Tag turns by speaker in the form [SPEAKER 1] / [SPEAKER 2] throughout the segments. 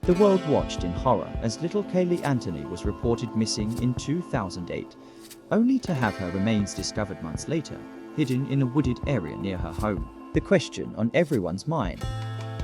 [SPEAKER 1] The world watched in horror as little Kaylee Anthony was reported missing in 2008, only to have her remains discovered months later, hidden in a wooded area near her home. The question on everyone's mind: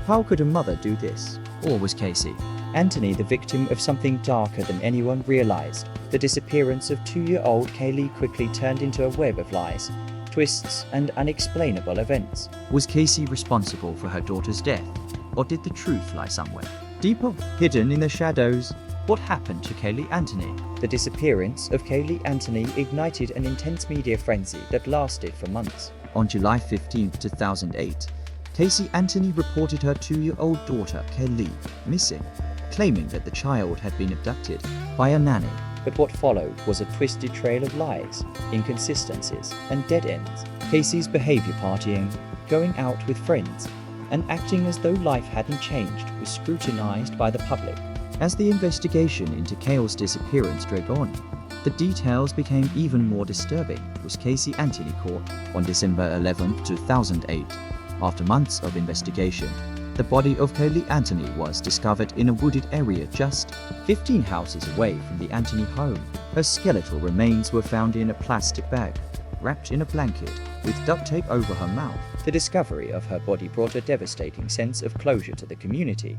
[SPEAKER 1] how could a mother do this? Or was Casey Anthony the victim of something darker than anyone realized? The disappearance of 2-year-old Kaylee quickly turned into a web of lies, twists, and unexplainable events. Was Casey responsible for her daughter's death? Or did the truth lie somewhere deeper, hidden in the shadows? What happened to Kaylee Anthony? The disappearance of Kaylee Anthony ignited an intense media frenzy that lasted for months. On July 15, 2008, Casey Anthony reported her 2-year-old daughter, Kaylee, missing, claiming that the child had been abducted by a nanny. But what followed was a twisted trail of lies, inconsistencies, and dead ends. Casey's behavior, partying, going out with friends, and acting as though life hadn't changed, was scrutinized by the public. As the investigation into Kaylee's disappearance dragged on, the details became even more disturbing. Was Casey Anthony caught on December 11, 2008? After months of investigation, the body of Kaylee Anthony was discovered in a wooded area just 15 houses away from the Anthony home. Her skeletal remains were found in a plastic bag, wrapped in a blanket, with duct tape over her mouth. The discovery of her body brought a devastating sense of closure to the community,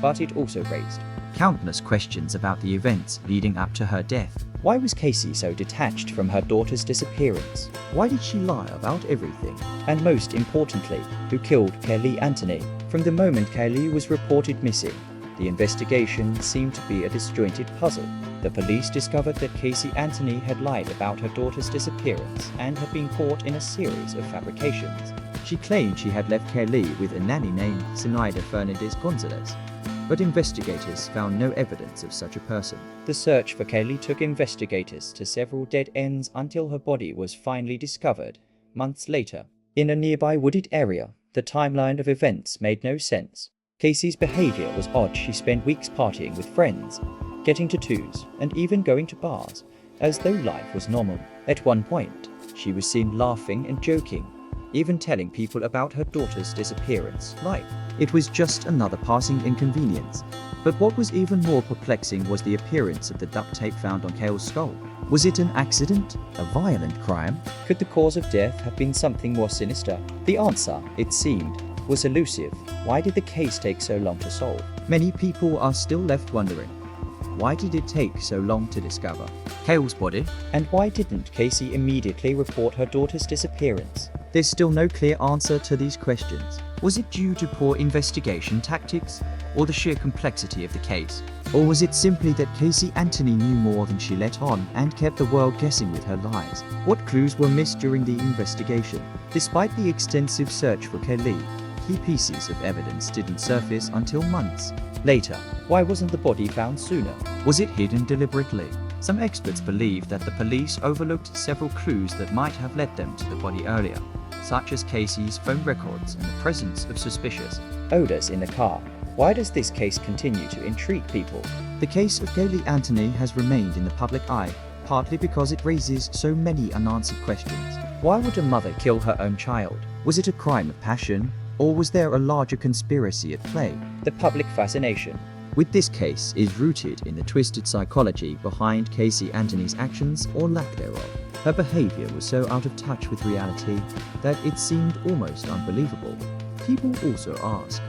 [SPEAKER 1] but it also raised countless questions about the events leading up to her death. Why was Casey so detached from her daughter's disappearance? Why did she lie about everything? And most importantly, who killed Kaylee Anthony? From the moment Kaylee was reported missing, the investigation seemed to be a disjointed puzzle. The police discovered that Casey Anthony had lied about her daughter's disappearance and had been caught in a series of fabrications. She claimed she had left Kaylee with a nanny named Zenaida Fernandez Gonzalez, but investigators found no evidence of such a person. The search for Kaylee took investigators to several dead ends until her body was finally discovered months later in a nearby wooded area. The timeline of events made no sense. Casey's behavior was odd. She spent weeks partying with friends, getting tattoos, and even going to bars, as though life was normal. At one point, she was seen laughing and joking, even telling people about her daughter's disappearance, like it was just another passing inconvenience. But what was even more perplexing was the appearance of the duct tape found on Kaylee's skull. Was it an accident? A violent crime? Could the cause of death have been something more sinister? The answer, it seemed, was elusive. Why did the case take so long to solve? Many people are still left wondering, why did it take so long to discover Kaylee's body? And why didn't Casey immediately report her daughter's disappearance? There's still no clear answer to these questions. Was it due to poor investigation tactics, or the sheer complexity of the case? Or was it simply that Casey Anthony knew more than she let on and kept the world guessing with her lies? What clues were missed during the investigation? Despite the extensive search for Kaylee, key pieces of evidence didn't surface until months later. Why wasn't the body found sooner? Was it hidden deliberately? Some experts believe that the police overlooked several clues that might have led them to the body earlier, such as Casey's phone records and the presence of suspicious odors in the car. Why does this case continue to intrigue people? The case of Kaylee Anthony has remained in the public eye, partly because it raises so many unanswered questions. Why would a mother kill her own child? Was it a crime of passion? Or was there a larger conspiracy at play? The public fascination with this case is rooted in the twisted psychology behind Casey Anthony's actions or lack thereof. Her behavior was so out of touch with reality that it seemed almost unbelievable. People also ask,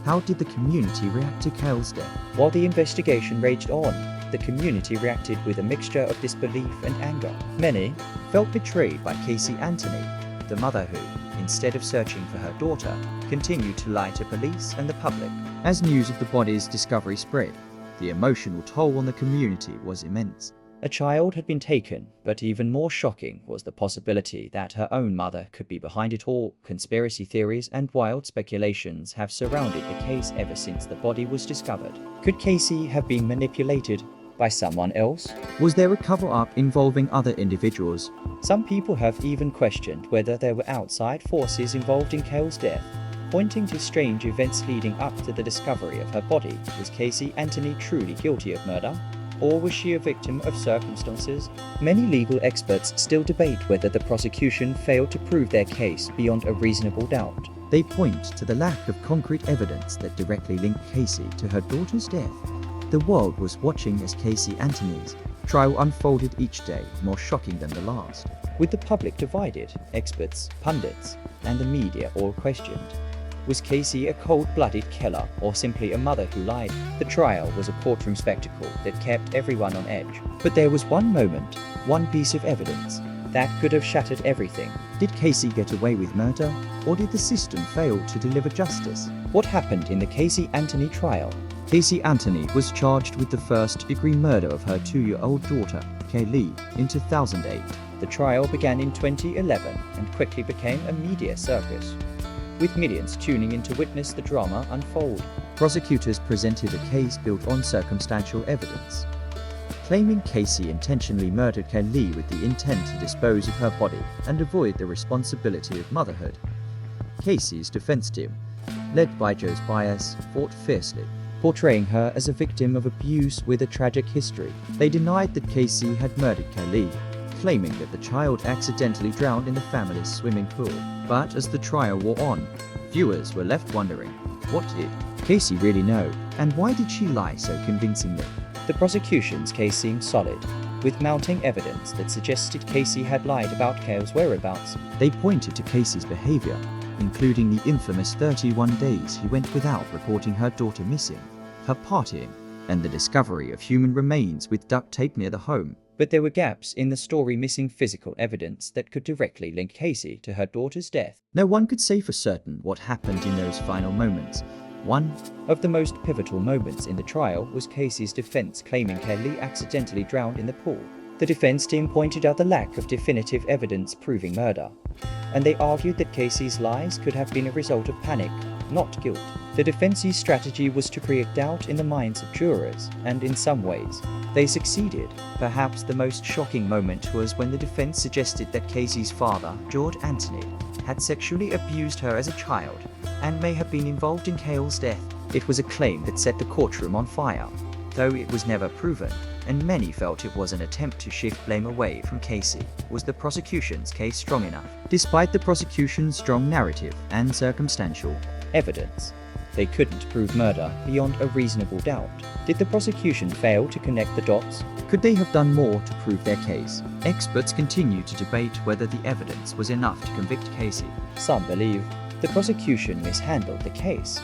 [SPEAKER 1] how did the community react to Kaylee's death? While the investigation raged on, the community reacted with a mixture of disbelief and anger. Many felt betrayed by Casey Anthony, the mother who, instead of searching for her daughter, continued to lie to police and the public. As news of the body's discovery spread, the emotional toll on the community was immense. A child had been taken, but even more shocking was the possibility that her own mother could be behind it all. Conspiracy theories and wild speculations have surrounded the case ever since the body was discovered. Could Casey have been manipulated by someone else? Was there a cover-up involving other individuals? Some people have even questioned whether there were outside forces involved in Kaylee's death, pointing to strange events leading up to the discovery of her body. Was Casey Anthony truly guilty of murder? Or was she a victim of circumstances? Many legal experts still debate whether the prosecution failed to prove their case beyond a reasonable doubt. They point to the lack of concrete evidence that directly linked Casey to her daughter's death. The world was watching as Casey Anthony's trial unfolded each day more shocking than the last. With the public divided, experts, pundits, and the media all questioned. Was Casey a cold-blooded killer or simply a mother who lied? The trial was a courtroom spectacle that kept everyone on edge. But there was one moment, one piece of evidence, that could have shattered everything. Did Casey get away with murder, or did the system fail to deliver justice? What happened in the Casey Anthony trial? Casey Anthony was charged with the first-degree murder of her 2-year-old daughter, Kaylee, in 2008. The trial began in 2011 and quickly became a media circus, with millions tuning in to witness the drama unfold. Prosecutors presented a case built on circumstantial evidence, claiming Casey intentionally murdered Kaylee with the intent to dispose of her body and avoid the responsibility of motherhood. Casey's defense team, led by Joe Bias, fought fiercely, portraying her as a victim of abuse with a tragic history. They denied that Casey had murdered Kaylee, claiming that the child accidentally drowned in the family's swimming pool. But as the trial wore on, viewers were left wondering, what did Casey really know, and why did she lie so convincingly? The prosecution's case seemed solid, with mounting evidence that suggested Casey had lied about Kayle's whereabouts. They pointed to Casey's behavior, including the infamous 31 days he went without reporting her daughter missing, her partying, and the discovery of human remains with duct tape near the home. But there were gaps in the story, missing physical evidence that could directly link Casey to her daughter's death. No one could say for certain what happened in those final moments. One of the most pivotal moments in the trial was Casey's defense claiming Kaylee accidentally drowned in the pool. The defense team pointed out the lack of definitive evidence proving murder, and they argued that Casey's lies could have been a result of panic, not guilt. The defense's strategy was to create doubt in the minds of jurors, and in some ways, they succeeded. Perhaps the most shocking moment was when the defense suggested that Casey's father, George Anthony, had sexually abused her as a child and may have been involved in Kayle's death. It was a claim that set the courtroom on fire, though it was never proven, and many felt it was an attempt to shift blame away from Casey. Was the prosecution's case strong enough? Despite the prosecution's strong narrative and circumstantial evidence, they couldn't prove murder beyond a reasonable doubt. Did the prosecution fail to connect the dots? Could they have done more to prove their case? Experts continue to debate whether the evidence was enough to convict Casey. Some believe the prosecution mishandled the case,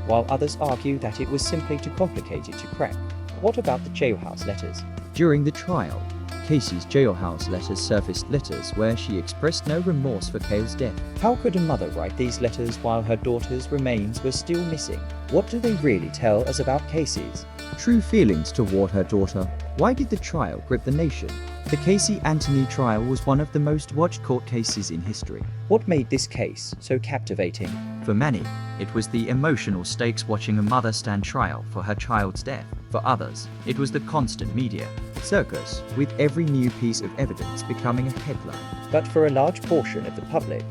[SPEAKER 1] while others argue that it was simply too complicated to crack. What about the jailhouse letters? During the trial, Casey's jailhouse letters surfaced, letters where she expressed no remorse for Kayle's death. How could a mother write these letters while her daughter's remains were still missing? What do they really tell us about Casey's true feelings toward her daughter? Why did the trial grip the nation? The Casey Anthony trial was one of the most watched court cases in history. What made this case so captivating? For many, it was the emotional stakes watching a mother stand trial for her child's death. For others, it was the constant media circus, with every new piece of evidence becoming a headline. But for a large portion of the public,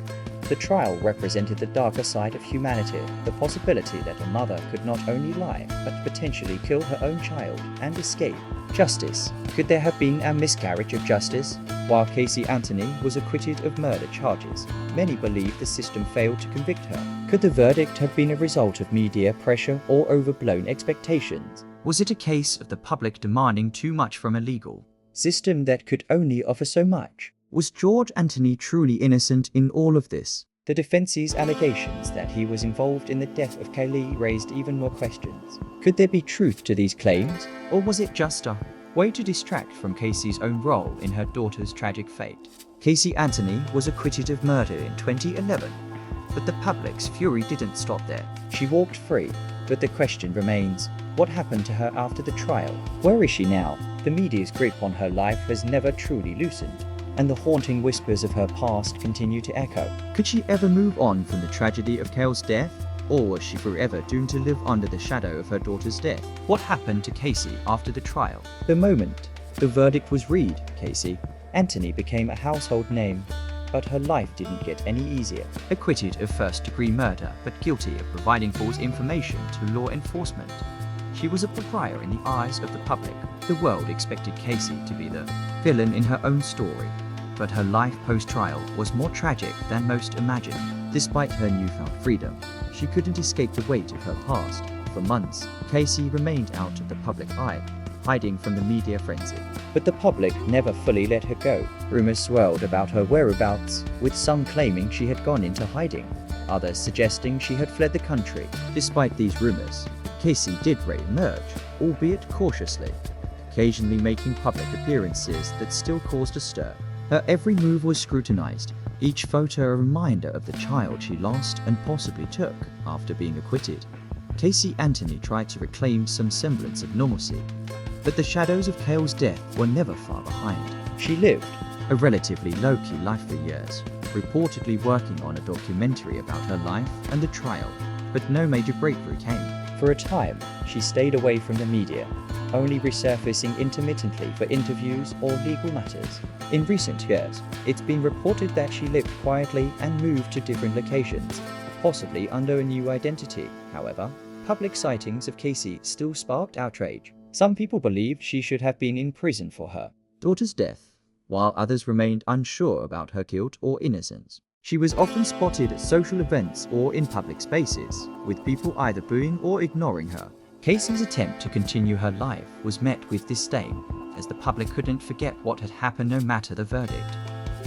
[SPEAKER 1] the trial represented the darker side of humanity, the possibility that a mother could not only lie, but potentially kill her own child and escape justice. Could there have been a miscarriage of justice? While Casey Anthony was acquitted of murder charges, many believe the system failed to convict her. Could the verdict have been a result of media pressure or overblown expectations? Was it a case of the public demanding too much from a legal system that could only offer so much? Was George Anthony truly innocent in all of this? The defense's allegations that he was involved in the death of Kaylee raised even more questions. Could there be truth to these claims, or was it just a way to distract from Casey's own role in her daughter's tragic fate? Casey Anthony was acquitted of murder in 2011, but the public's fury didn't stop there. She walked free, but the question remains, what happened to her after the trial? Where is she now? The media's grip on her life has never truly loosened, and the haunting whispers of her past continue to echo. Could she ever move on from the tragedy of Kayle's death? Or was she forever doomed to live under the shadow of her daughter's death? What happened to Casey after the trial? The moment the verdict was read, Casey Anthony became a household name, but her life didn't get any easier. Acquitted of first-degree murder, but guilty of providing false information to law enforcement, she was a pariah in the eyes of the public. The world expected Casey to be the villain in her own story, but her life post-trial was more tragic than most imagined. Despite her newfound freedom, she couldn't escape the weight of her past. For months, Casey remained out of the public eye, hiding from the media frenzy. But the public never fully let her go. Rumors swirled about her whereabouts, with some claiming she had gone into hiding, others suggesting she had fled the country. Despite these rumors, Casey did re-emerge, albeit cautiously, occasionally making public appearances that still caused a stir. Her every move was scrutinized, each photo a reminder of the child she lost and possibly took after being acquitted. Casey Anthony tried to reclaim some semblance of normalcy, but the shadows of Cale's death were never far behind. She lived a relatively low-key life for years, reportedly working on a documentary about her life and the trial, but no major breakthrough came. For a time, she stayed away from the media, only resurfacing intermittently for interviews or legal matters. In recent years, it's been reported that she lived quietly and moved to different locations, possibly under a new identity. However, public sightings of Casey still sparked outrage. Some people believed she should have been in prison for her daughter's death, while others remained unsure about her guilt or innocence. She was often spotted at social events or in public spaces, with people either booing or ignoring her. Casey's attempt to continue her life was met with disdain, as the public couldn't forget what had happened no matter the verdict.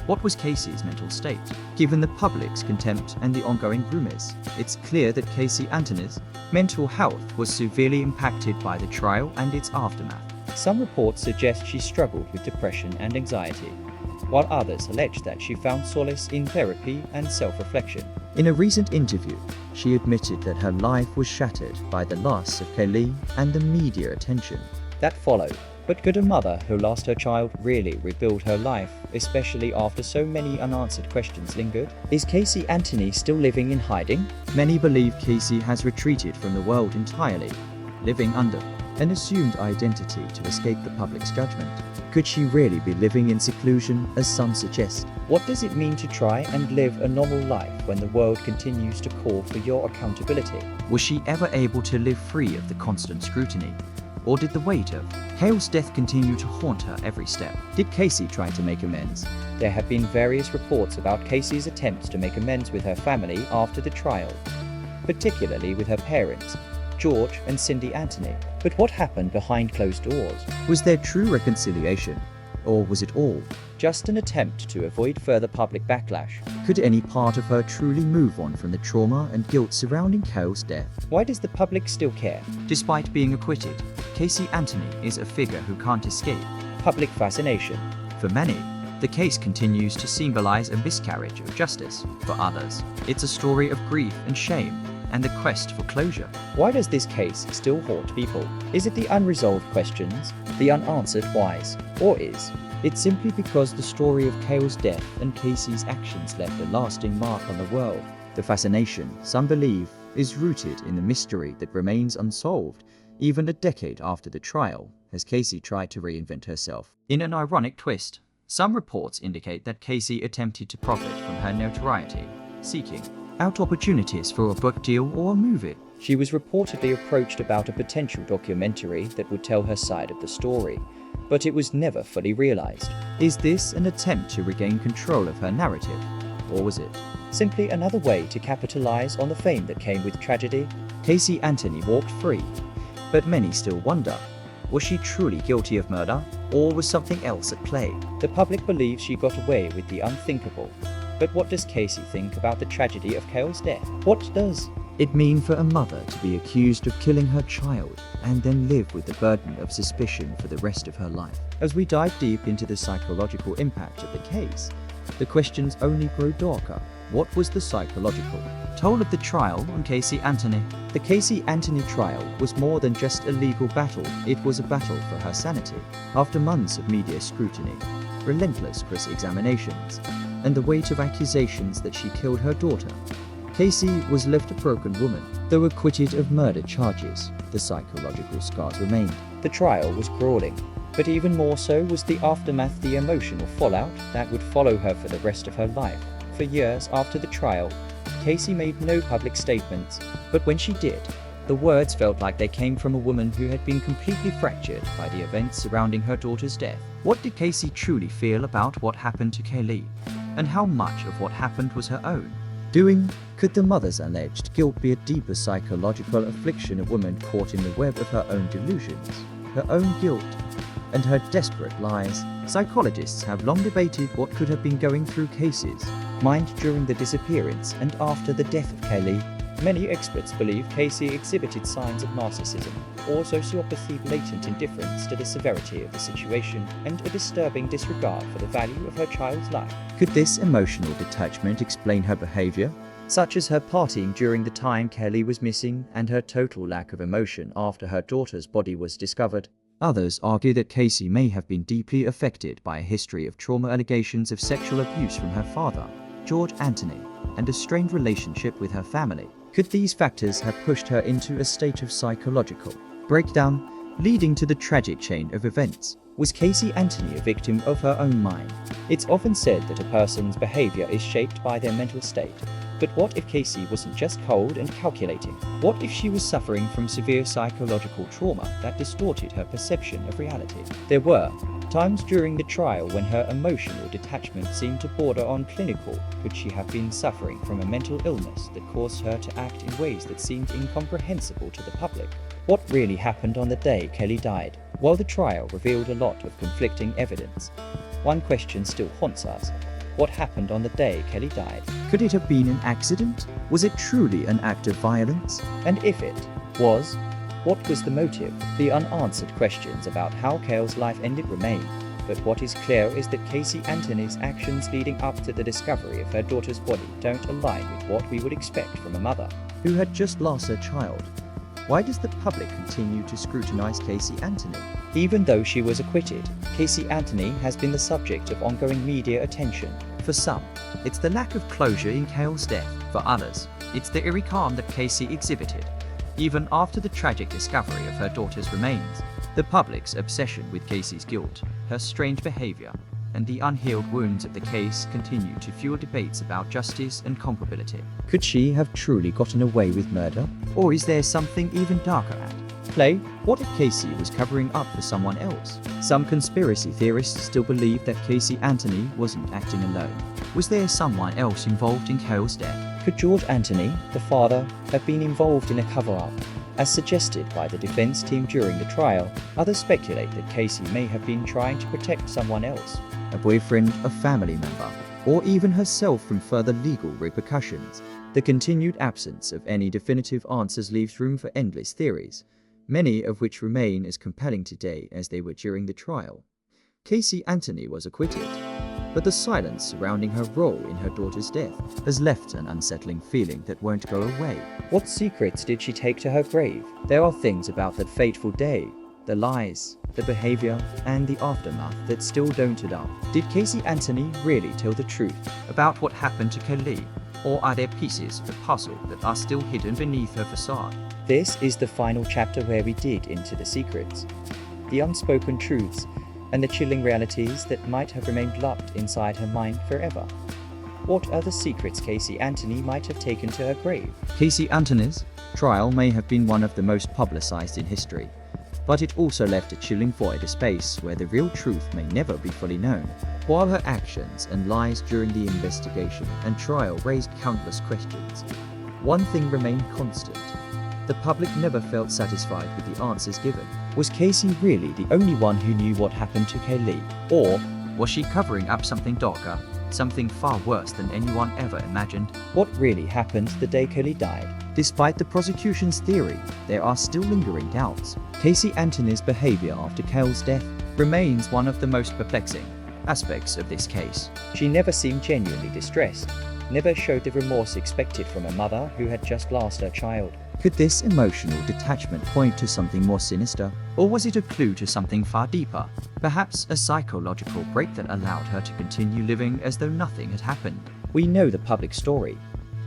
[SPEAKER 1] What was Casey's mental state? Given the public's contempt and the ongoing rumors, it's clear that Casey Anthony's mental health was severely impacted by the trial and its aftermath. Some reports suggest she struggled with depression and anxiety, while others allege that she found solace in therapy and self-reflection. In a recent interview, she admitted that her life was shattered by the loss of Kaylee and the media attention that followed. But could a mother who lost her child really rebuild her life, especially after so many unanswered questions lingered? Is Casey Anthony still living in hiding? Many believe Casey has retreated from the world entirely, living under an assumed identity to escape the public's judgment. Could she really be living in seclusion, as some suggest? What does it mean to try and live a normal life when the world continues to call for your accountability? Was she ever able to live free of the constant scrutiny? Or did the weight of Cale's death continue to haunt her every step? Did Casey try to make amends? There have been various reports about Casey's attempts to make amends with her family after the trial, particularly with her parents, George and Cindy Anthony. But what happened behind closed doors? Was there true reconciliation? Or was it all just an attempt to avoid further public backlash? Could any part of her truly move on from the trauma and guilt surrounding Cale's death? Why does the public still care? Despite being acquitted, Casey Anthony is a figure who can't escape public fascination. For many, the case continues to symbolize a miscarriage of justice. For others, it's a story of grief and shame and the quest for closure. Why does this case still haunt people? Is it the unresolved questions, the unanswered whys, or is it simply because the story of Cale's death and Casey's actions left a lasting mark on the world? The fascination, some believe, is rooted in the mystery that remains unsolved even a decade after the trial, as Casey tried to reinvent herself. In an ironic twist, some reports indicate that Casey attempted to profit from her notoriety, seeking out opportunities for a book deal or a movie. She was reportedly approached about a potential documentary that would tell her side of the story, but it was never fully realized. Is this an attempt to regain control of her narrative? Or was it simply another way to capitalize on the fame that came with tragedy? Casey Anthony walked free, but many still wonder, was she truly guilty of murder, or was something else at play? The public believes she got away with the unthinkable. But what does Casey think about the tragedy of Cale's death? What does it mean for a mother to be accused of killing her child and then live with the burden of suspicion for the rest of her life? As we dive deep into the psychological impact of the case, the questions only grow darker. What was the psychological toll of the trial on Casey Anthony? The Casey Anthony trial was more than just a legal battle. It was a battle for her sanity. After months of media scrutiny, relentless cross-examinations, and the weight of accusations that she killed her daughter, Casey was left a broken woman. Though acquitted of murder charges, the psychological scars remained. The trial was grueling, but even more so was the aftermath, the emotional fallout that would follow her for the rest of her life. For years after the trial, Casey made no public statements, but when she did, The words felt like they came from a woman who had been completely fractured by the events surrounding her daughter's death. What did Casey truly feel about what happened to Kaylee? And how much of what happened was her own doing? Could the mother's alleged guilt be a deeper psychological affliction, a woman caught in the web of her own delusions, her own guilt, and her desperate lies? Psychologists have long debated what could have been going through Casey's mind during the disappearance and after the death of Kaylee. Many experts believe Casey exhibited signs of narcissism or sociopathy, blatant indifference to the severity of the situation, and a disturbing disregard for the value of her child's life. Could this emotional detachment explain her behavior, such as her partying during the time Kaylee was missing and her total lack of emotion after her daughter's body was discovered? Others argue that Casey may have been deeply affected by a history of trauma, allegations of sexual abuse from her father, George Anthony, and a strained relationship with her family. Could these factors have pushed her into a state of psychological breakdown, leading to the tragic chain of events? Was Casey Anthony a victim of her own mind? It's often said that a person's behavior is shaped by their mental state. But what if Casey wasn't just cold and calculating? What if she was suffering from severe psychological trauma that distorted her perception of reality? There were times during the trial when her emotional detachment seemed to border on clinical. Could she have been suffering from a mental illness that caused her to act in ways that seemed incomprehensible to the public? What really happened on the day Kelly died? While the trial revealed a lot of conflicting evidence, one question still haunts us. What happened on the day Kelly died? Could it have been an accident? Was it truly an act of violence? And if it was, what was the motive? The unanswered questions about how Kayle's life ended remain. But what is clear is that Casey Anthony's actions leading up to the discovery of her daughter's body don't align with what we would expect from a mother who had just lost her child. Why does the public continue to scrutinize Casey Anthony? Even though she was acquitted, Casey Anthony has been the subject of ongoing media attention. For some, it's the lack of closure in Kayle's death. For others, it's the eerie calm that Casey exhibited, even after the tragic discovery of her daughter's remains. The public's obsession with Casey's guilt, her strange behavior, and the unhealed wounds of the case continue to fuel debates about justice and culpability. Could she have truly gotten away with murder? Or is there something even darker at play? What if Casey was covering up for someone else? Some conspiracy theorists still believe that Casey Anthony wasn't acting alone. Was there someone else involved in Kayle's death? Could George Anthony, the father, have been involved in a cover-up? As suggested by the defense team during the trial, others speculate that Casey may have been trying to protect someone else, a boyfriend, a family member, or even herself from further legal repercussions. The continued absence of any definitive answers leaves room for endless theories, many of which remain as compelling today as they were during the trial. Casey Anthony was acquitted, but the silence surrounding her role in her daughter's death has left an unsettling feeling that won't go away. What secrets did she take to her grave? There are things about that fateful day, the lies, the behavior, and the aftermath that still don't add up. Did Casey Anthony really tell the truth about what happened to Kaylee? Or are there pieces of the puzzle that are still hidden beneath her facade? This is the final chapter where we dig into the secrets, the unspoken truths, and the chilling realities that might have remained locked inside her mind forever. What are the secrets Casey Anthony might have taken to her grave? Casey Anthony's trial may have been one of the most publicized in history, but it also left a chilling void, a space where the real truth may never be fully known. While her actions and lies during the investigation and trial raised countless questions, one thing remained constant. The public never felt satisfied with the answers given. Was Casey really the only one who knew what happened to Kaylee? Or was she covering up something darker, something far worse than anyone ever imagined? What really happened the day Kaylee died? Despite the prosecution's theory, there are still lingering doubts. Casey Anthony's behavior after Kayle's death remains one of the most perplexing aspects of this case. She never seemed genuinely distressed, never showed the remorse expected from a mother who had just lost her child. Could this emotional detachment point to something more sinister? Or was it a clue to something far deeper? Perhaps a psychological break that allowed her to continue living as though nothing had happened. We know the public story.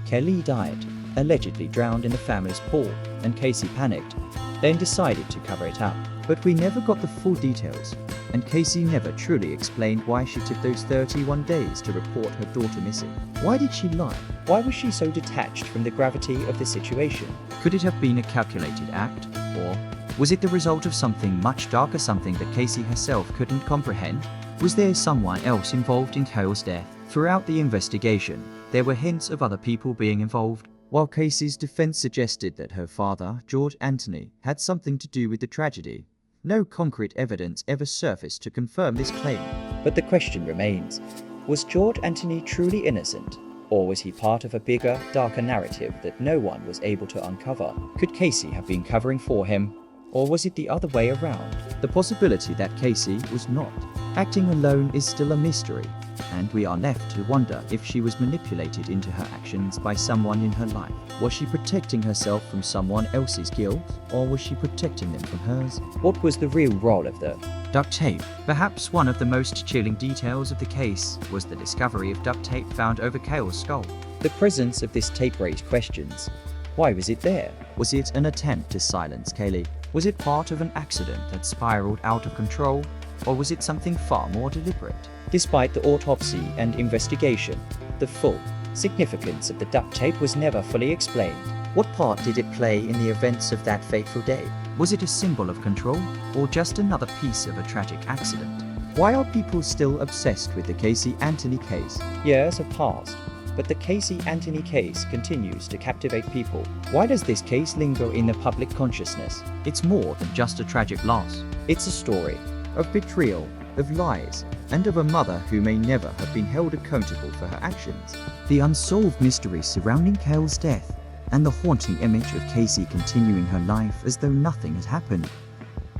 [SPEAKER 1] Kaylee died, allegedly drowned in the family's pool, and Casey panicked, then decided to cover it up. But we never got the full details. and Casey never truly explained why she took those 31 days to report her daughter missing. Why did she lie? Why was she so detached from the gravity of the situation? Could it have been a calculated act? Or was it the result of something much darker, something that Casey herself couldn't comprehend? Was there someone else involved in Cale's death? Throughout the investigation, there were hints of other people being involved. While Casey's defense suggested that her father, George Anthony, had something to do with the tragedy, no concrete evidence ever surfaced to confirm this claim. But the question remains, was George Anthony truly innocent? Or was he part of a bigger, darker narrative that no one was able to uncover? Could Casey have been covering for him? Or was it the other way around? The possibility that Casey was not acting alone is still a mystery, and we are left to wonder if she was manipulated into her actions by someone in her life. Was she protecting herself from someone else's guilt, or was she protecting them from hers? What was the real role of the duct tape? Perhaps one of the most chilling details of the case was the discovery of duct tape found over Cale's skull. The presence of this tape raised questions. Why was it there? Was it an attempt to silence Kaylee? Was it part of an accident that spiraled out of control? Or was it something far more deliberate? Despite the autopsy and investigation, the full significance of the duct tape was never fully explained. What part did it play in the events of that fateful day? Was it a symbol of control, or just another piece of a tragic accident? Why are people still obsessed with the Casey Anthony case? Years have passed, but the Casey Anthony case continues to captivate people. Why does this case linger in the public consciousness? It's more than just a tragic loss. It's a story of betrayal, of lies, and of a mother who may never have been held accountable for her actions. The unsolved mystery surrounding Cale's death, and the haunting image of Casey continuing her life as though nothing had happened,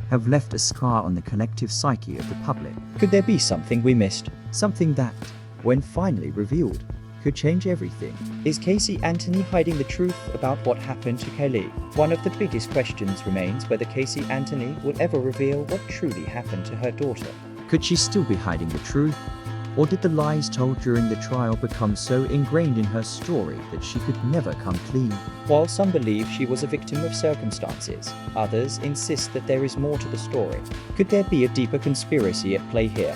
[SPEAKER 1] have left a scar on the collective psyche of the public. Could there be something we missed? Something that, when finally revealed, could change everything? Is Casey Anthony hiding the truth about what happened to Kaylee? One of the biggest questions remains whether Casey Anthony will ever reveal what truly happened to her daughter. Could she still be hiding the truth? Or did the lies told during the trial become so ingrained in her story that she could never come clean? While some believe she was a victim of circumstances, others insist that there is more to the story. Could there be a deeper conspiracy at play here?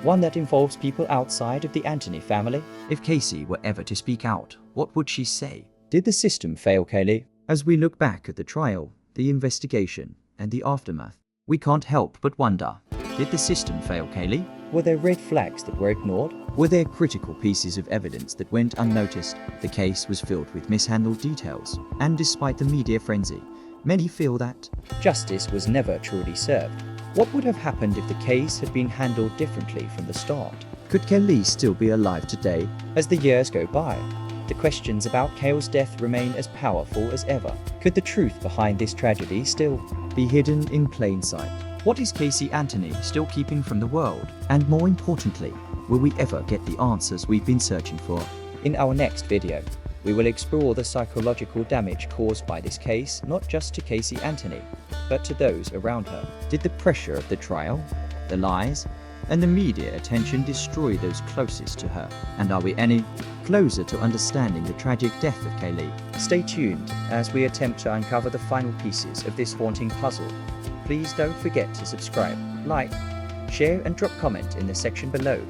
[SPEAKER 1] One that involves people outside of the Anthony family? If Casey were ever to speak out, what would she say? Did the system fail Kaylee? As we look back at the trial, the investigation, and the aftermath, we can't help but wonder, did the system fail Kaylee? Were there red flags that were ignored? Were there critical pieces of evidence that went unnoticed? The case was filled with mishandled details, and despite the media frenzy, many feel that justice was never truly served. What would have happened if the case had been handled differently from the start? Could Kaylee still be alive today? As the years go by, the questions about Cale's death remain as powerful as ever. Could the truth behind this tragedy still be hidden in plain sight? What is Casey Anthony still keeping from the world? And more importantly, will we ever get the answers we've been searching for? In our next video, we will explore the psychological damage caused by this case, not just to Casey Anthony, but to those around her. Did the pressure of the trial, the lies, and the media attention destroy those closest to her? And are we any closer to understanding the tragic death of Kaylee? Stay tuned as we attempt to uncover the final pieces of this haunting puzzle. Please don't forget to subscribe, like, share, and drop comment in the section below.